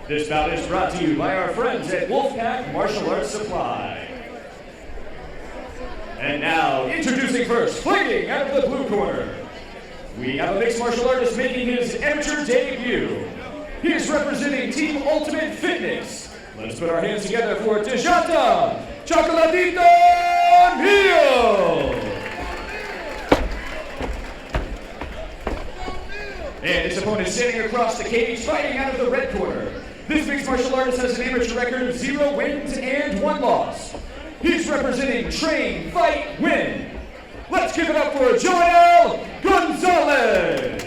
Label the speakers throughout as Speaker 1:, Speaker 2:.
Speaker 1: This bout is brought to you by our friends at Wolfpack Martial Arts Supply. And now, introducing first, fighting out of the blue corner, we have a mixed martial artist making his amateur debut. He is representing Team Ultimate Fitness. Let's put our hands together for Tejata Chocolatito Neal. And his opponent standing across the cage, fighting out of the red corner. This mixed martial artist has an amateur record of 0 wins and 1 loss. He's representing Train, Fight, Win. Let's give it up for Jonell Gonzales.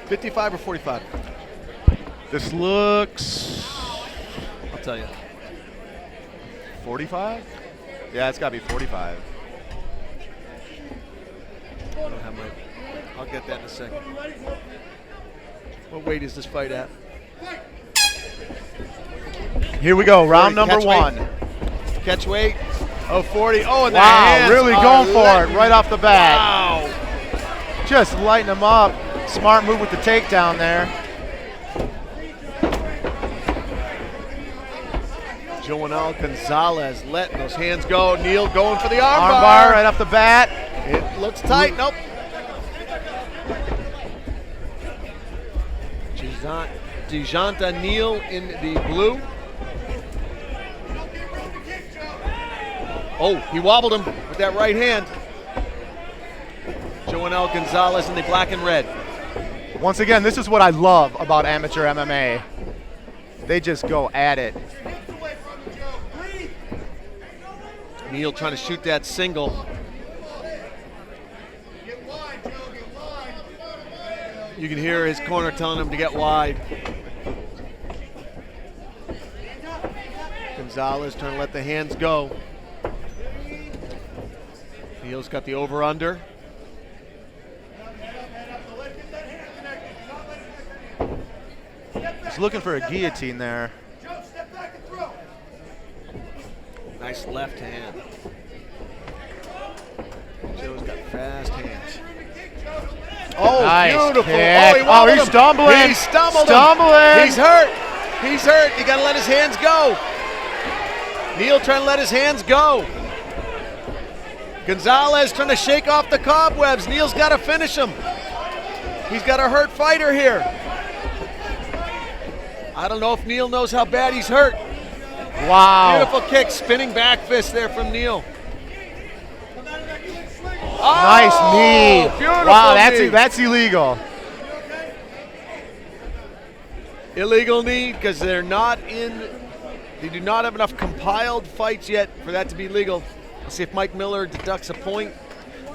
Speaker 2: 55 or 45? This looks, I'll tell you. 45? Yeah, it's got to be 45. I don't have my, I'll get that in a second. What weight is this fight at?
Speaker 3: Here we go, round number
Speaker 2: catch
Speaker 3: 1.
Speaker 2: Weight. Catch weight of 40. Oh, and the
Speaker 3: wow,
Speaker 2: hands
Speaker 3: really going for it right off the bat.
Speaker 2: Wow.
Speaker 3: Just lighting him up. Smart move with the takedown there.
Speaker 2: Jonell Gonzales letting those hands go. Neal going for the arm
Speaker 3: bar right off the bat.
Speaker 2: It looks tight. Nope. Tejata Neal in the blue. Oh, he wobbled him with that right hand. Jonell Gonzales in the black and red.
Speaker 3: Once again, this is what I love about amateur MMA. They just go at it.
Speaker 2: Neal trying to shoot that single. You can hear his corner telling him to get wide. Gonzales trying to let the hands go. Neal's got the over-under.
Speaker 3: He's looking for a guillotine there.
Speaker 2: Nice left hand. Joe's got fast hands. Oh,
Speaker 3: nice
Speaker 2: beautiful.
Speaker 3: Kick.
Speaker 2: Oh,
Speaker 3: he's stumbling.
Speaker 2: He stumbled
Speaker 3: him.
Speaker 2: He's hurt. He's hurt. You got to let his hands go. Neal trying to let his hands go. Gonzales trying to shake off the cobwebs. Neal's got to finish him. He's got a hurt fighter here. I don't know if Neal knows how bad he's hurt.
Speaker 3: Wow.
Speaker 2: Beautiful kick, spinning back fist there from Neal. Oh,
Speaker 3: nice knee.
Speaker 2: Beautiful
Speaker 3: wow,
Speaker 2: knee.
Speaker 3: that's illegal.
Speaker 2: Illegal knee because they do not have enough compiled fights yet for that to be legal. Let's see if Mike Miller deducts a point.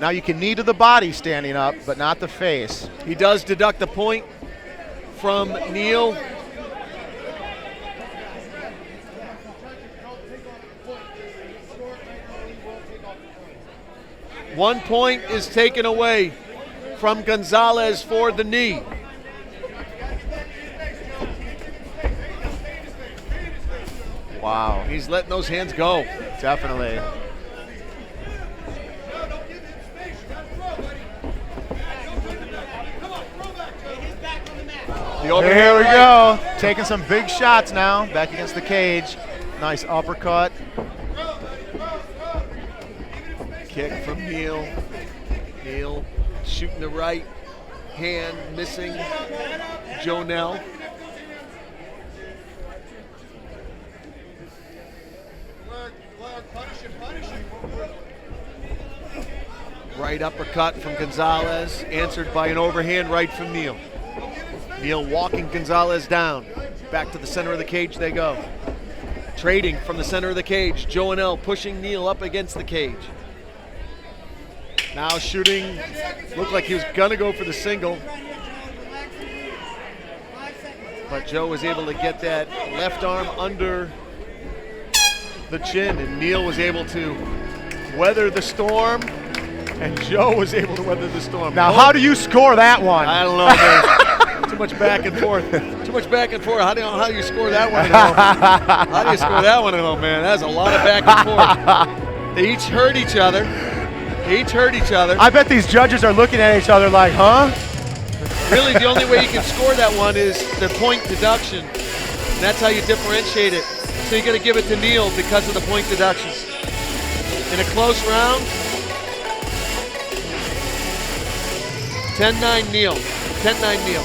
Speaker 3: Now you can knee to the body standing up, but not the face.
Speaker 2: He does deduct a point from Neal. One point is taken away from Gonzales for the knee.
Speaker 3: Wow.
Speaker 2: He's letting those hands go.
Speaker 3: Definitely. Here we go. Taking some big shots now. Back against the cage. Nice uppercut.
Speaker 2: Kick from Neal. Neal shooting the right hand, missing Jonell. Right uppercut from Gonzales, answered by an overhand right from Neal. Neal walking Gonzales down. Back to the center of the cage they go. Trading from the center of the cage. Jonell pushing Neal up against the cage. Now shooting, looked like he was gonna go for the single. But Joe was able to get that left arm under the chin, and Neal was able to weather the storm, and Joe was able to weather the storm.
Speaker 3: Now, how do you score that one?
Speaker 2: I don't know, man. Too much back and forth. Too much back and forth. How do you score that one at home? How do you score that one at home, man? That's a lot of back and forth. They each hurt each other.
Speaker 3: I bet these judges are looking at each other like, huh?
Speaker 2: Really, the only way you can score that one is the point deduction. And that's how you differentiate it. So you got to give it to Neal because of the point deduction. In a close round, 10-9 Neal. 10-9 Neal.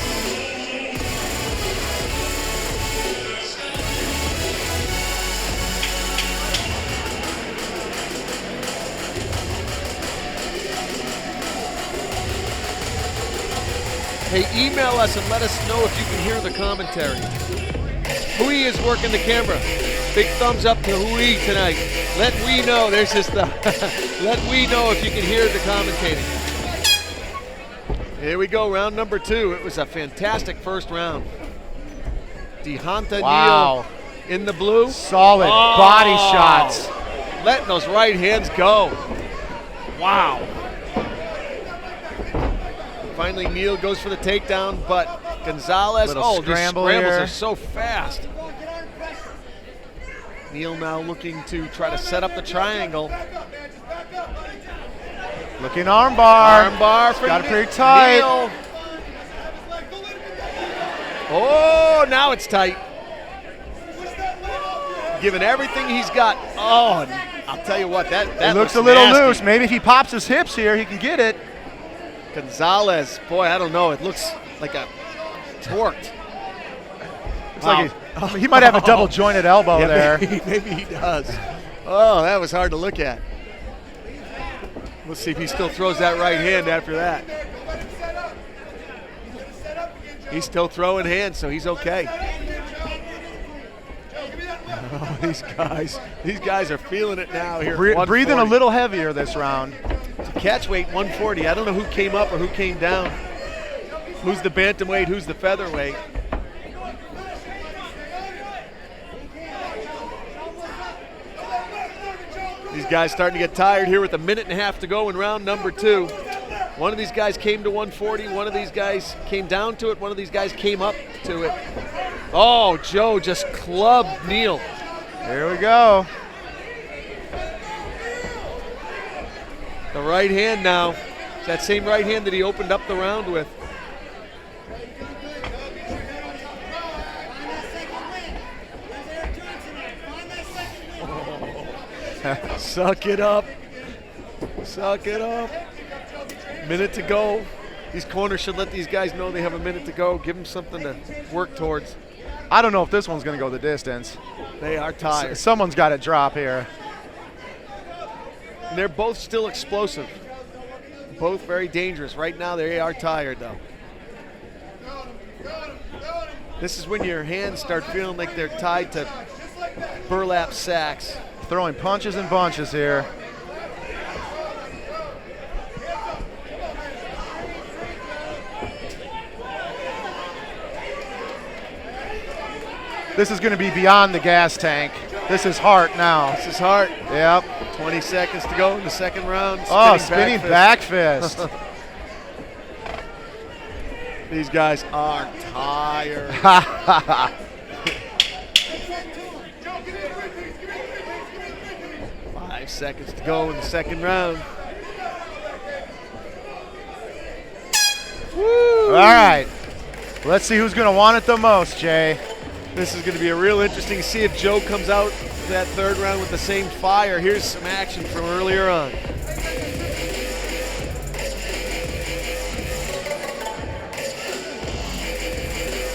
Speaker 2: Hey, email us and let us know if you can hear the commentary. Hui is working the camera. Big thumbs up to Hui tonight. Let we know. There's his stuff. Let we know if you can hear the commentating. Here we go, round number 2. It was a fantastic first round. Neal in the blue.
Speaker 3: Solid body shots.
Speaker 2: Letting those right hands go. Wow. Finally, Neal goes for the takedown, but Gonzales, these scrambles are so fast. Neal now looking to try to set up the triangle.
Speaker 3: Looking armbar.
Speaker 2: Armbar for
Speaker 3: got it pretty tight.
Speaker 2: Neal. Oh, now it's tight. Giving everything he's got. Oh, and I'll tell you what, that
Speaker 3: looks a little loose. Maybe if he pops his hips here, he can get it.
Speaker 2: Gonzales, boy, I don't know. It looks like a torqued.
Speaker 3: Looks like he might have a double jointed elbow there.
Speaker 2: Maybe he does. Oh, that was hard to look at. Let's see if he still throws that right hand after that. He's still throwing hands, so he's okay. Oh, these guys are feeling it now here.
Speaker 3: Breathing a little heavier this round.
Speaker 2: It's a catch weight 140. I don't know who came up or who came down. Who's the bantamweight? Who's the featherweight? These guys starting to get tired here with a minute and a half to go in round number 2. One of these guys came to 140. One of these guys came down to it. One of these guys came up to it. Oh, Joe just clubbed Neal.
Speaker 3: Here we go.
Speaker 2: The right hand now. It's that same right hand that he opened up the round with. Suck it up. Suck it up. Minute to go. These corners should let these guys know they have a minute to go. Give them something to work towards.
Speaker 3: I don't know if this one's going to go the distance.
Speaker 2: They are tired.
Speaker 3: Someone's got to drop here.
Speaker 2: And they're both still explosive. Both very dangerous. Right now they are tired though. This is when your hands start feeling like they're tied to burlap sacks.
Speaker 3: Throwing punches and bunches here. This is going to be beyond the gas tank. This is heart now.
Speaker 2: This is heart.
Speaker 3: Yep.
Speaker 2: 20 seconds to go in the second round.
Speaker 3: Spinning back fist.
Speaker 2: These guys are tired. 5 seconds to go in the second round.
Speaker 3: Woo. All right. Let's see who's going to want it the most, Jay.
Speaker 2: This is going to be a real interesting to see if Joe comes out that third round with the same fire. Here's some action from earlier on.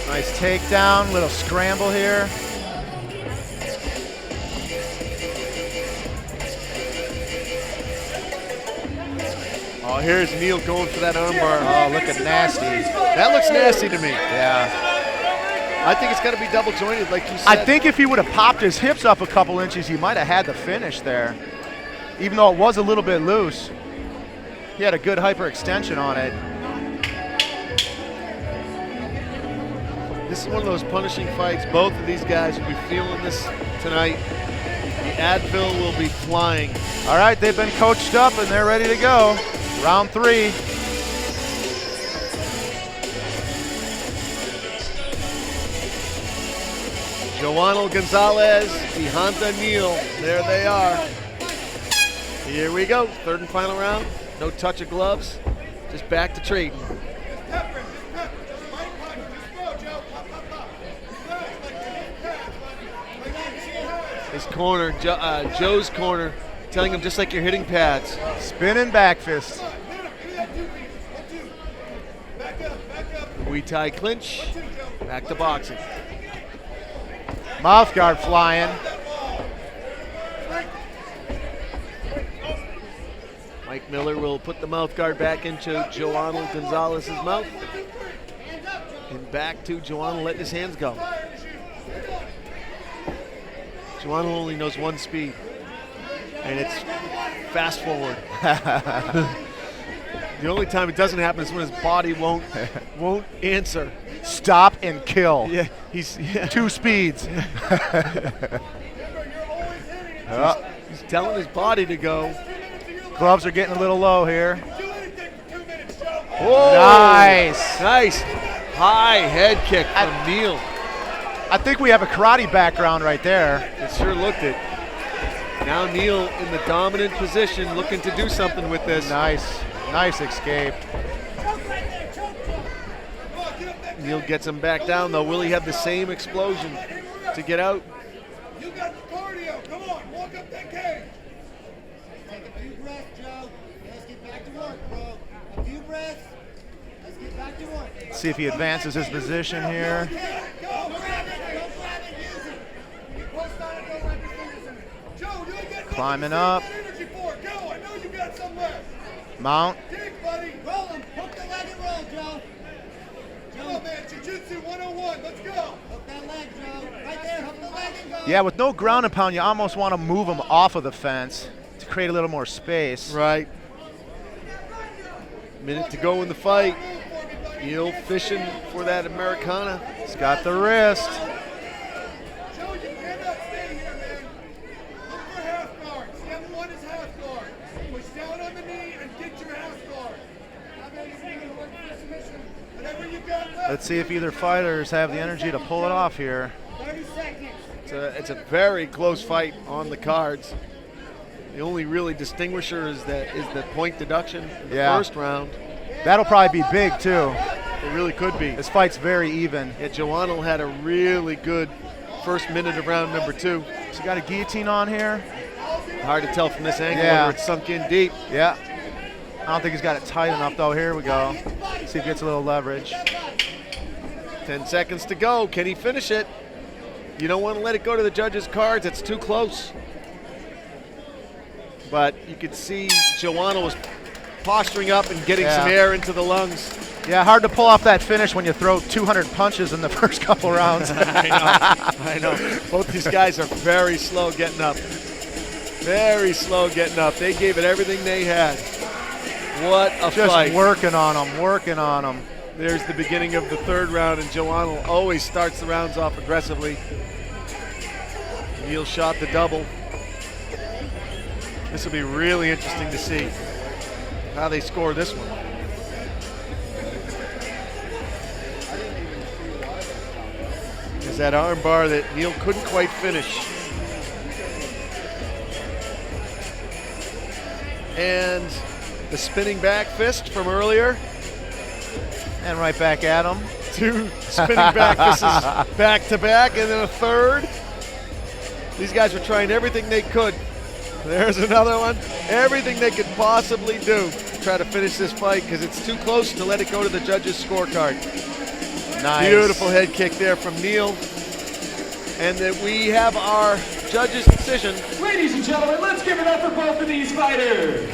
Speaker 3: Nice takedown, little scramble here.
Speaker 2: Oh, here's Neal going for that armbar.
Speaker 3: Oh, looking nasty.
Speaker 2: That looks nasty to me.
Speaker 3: Yeah.
Speaker 2: I think it's got to be double jointed, like you said.
Speaker 3: I think if he would have popped his hips up a couple inches, he might have had the finish there. Even though it was a little bit loose. He had a good hyperextension on it.
Speaker 2: This is one of those punishing fights. Both of these guys will be feeling this tonight. The Advil will be flying.
Speaker 3: All right, they've been coached up and they're ready to go. Round 3.
Speaker 2: Jonell Gonzales, Neal. There they are. Here we go. Third and final round. No touch of gloves. Just back to trading. his corner, Joe's corner, telling him just like you're hitting pads.
Speaker 3: Spinning back fist.
Speaker 2: Muay Thai clinch, back to boxing.
Speaker 3: Mouth guard flying.
Speaker 2: Mike Miller will put the mouth guard back into Jonell Gonzales' mouth. And back to Jonell letting his hands go. Jonell only knows one speed, and it's fast forward. The only time it doesn't happen is when his body won't answer.
Speaker 3: Stop and kill.
Speaker 2: Yeah, he's
Speaker 3: 2 speeds.
Speaker 2: He's telling his body to go.
Speaker 3: Gloves are getting a little low here.
Speaker 2: Whoa.
Speaker 3: Nice.
Speaker 2: Nice. High head kick from Neal.
Speaker 3: I think we have a karate background right there.
Speaker 2: It sure looked it. Now Neal in the dominant position, looking to do something with this.
Speaker 3: Nice escape.
Speaker 2: Neal gets him back down, though. Will he have the same explosion to get out?
Speaker 4: You got the cardio. Come on, walk up that cage. Take a few breaths, Joe. Let's get back to work, bro. A few breaths. Let's get back to work.
Speaker 3: See if he advances his position here.
Speaker 4: Go, grab it. Don't grab it. Use it. You post on it, don't wrap your fingers in it. Joe, you ain't getting
Speaker 3: Climbing up.
Speaker 4: energy for it. Go, I know you got some left.
Speaker 3: Mount.
Speaker 4: Dig, buddy. Roll him. Hook the leg and roll, Joe. Come on, man. Jiu-Jitsu 101. Let's go. Hook that leg, Joe. Right there. Hook the leg and go.
Speaker 3: Yeah, with no ground and pound, you almost want to move him off of the fence to create a little more space.
Speaker 2: Right. Minute to go in the fight. Neal fishing for that Americana.
Speaker 3: He's got the wrist.
Speaker 4: Joe, you cannot stay here, man. Look for half guard. Step 1 is half guard. Push down on the knee and get your half guard. Whatever you got left.
Speaker 3: Let's see if either fighters have the energy to pull it off here.
Speaker 4: 30 seconds.
Speaker 2: It's a very close fight on the cards. The only really distinguisher is the point deduction in the first round.
Speaker 3: That'll probably be big too.
Speaker 2: It really could be.
Speaker 3: This fight's very even.
Speaker 2: Yeah, Jonell had a really good first minute of round number 2.
Speaker 3: So you got a guillotine on here.
Speaker 2: Hard to tell from this angle
Speaker 3: Yeah.
Speaker 2: whether it's sunk in deep.
Speaker 3: Yeah. I don't think he's got it tight enough though. Here we go. See if he gets a little leverage.
Speaker 2: 10 seconds to go. Can he finish it? You don't want to let it go to the judges' cards. It's too close. But you could see Jonell was posturing up and getting some air into the lungs.
Speaker 3: Yeah, hard to pull off that finish when you throw 200 punches in the first couple rounds.
Speaker 2: I know. Both these guys are very slow getting up. Very slow getting up. They gave it everything they had. What a fight.
Speaker 3: Just working on them.
Speaker 2: There's the beginning of the third round, and Jonell always starts the rounds off aggressively. Neal shot the double. This will be really interesting to see how they score this one. There's that arm bar that Neal couldn't quite finish. And the spinning back fist from earlier.
Speaker 3: And right back at him.
Speaker 2: 2 spinning back fists back to back, and then a third. These guys were trying everything they could. There's another one. Everything they could possibly do to try to finish this fight because it's too close to let it go to the judges' scorecard.
Speaker 3: Nice.
Speaker 2: Beautiful head kick there from Neal. And that we have our judges' decision.
Speaker 1: Ladies and gentlemen, let's give it up for both of these fighters.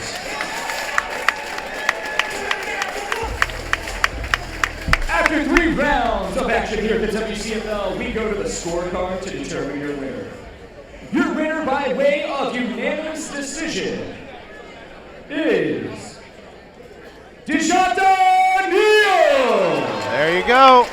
Speaker 1: After 3 rounds of action here at the WCFL, we go to the scorecard to determine your winner. Your winner by way of unanimous decision is DeShonta Neal.
Speaker 3: There you go.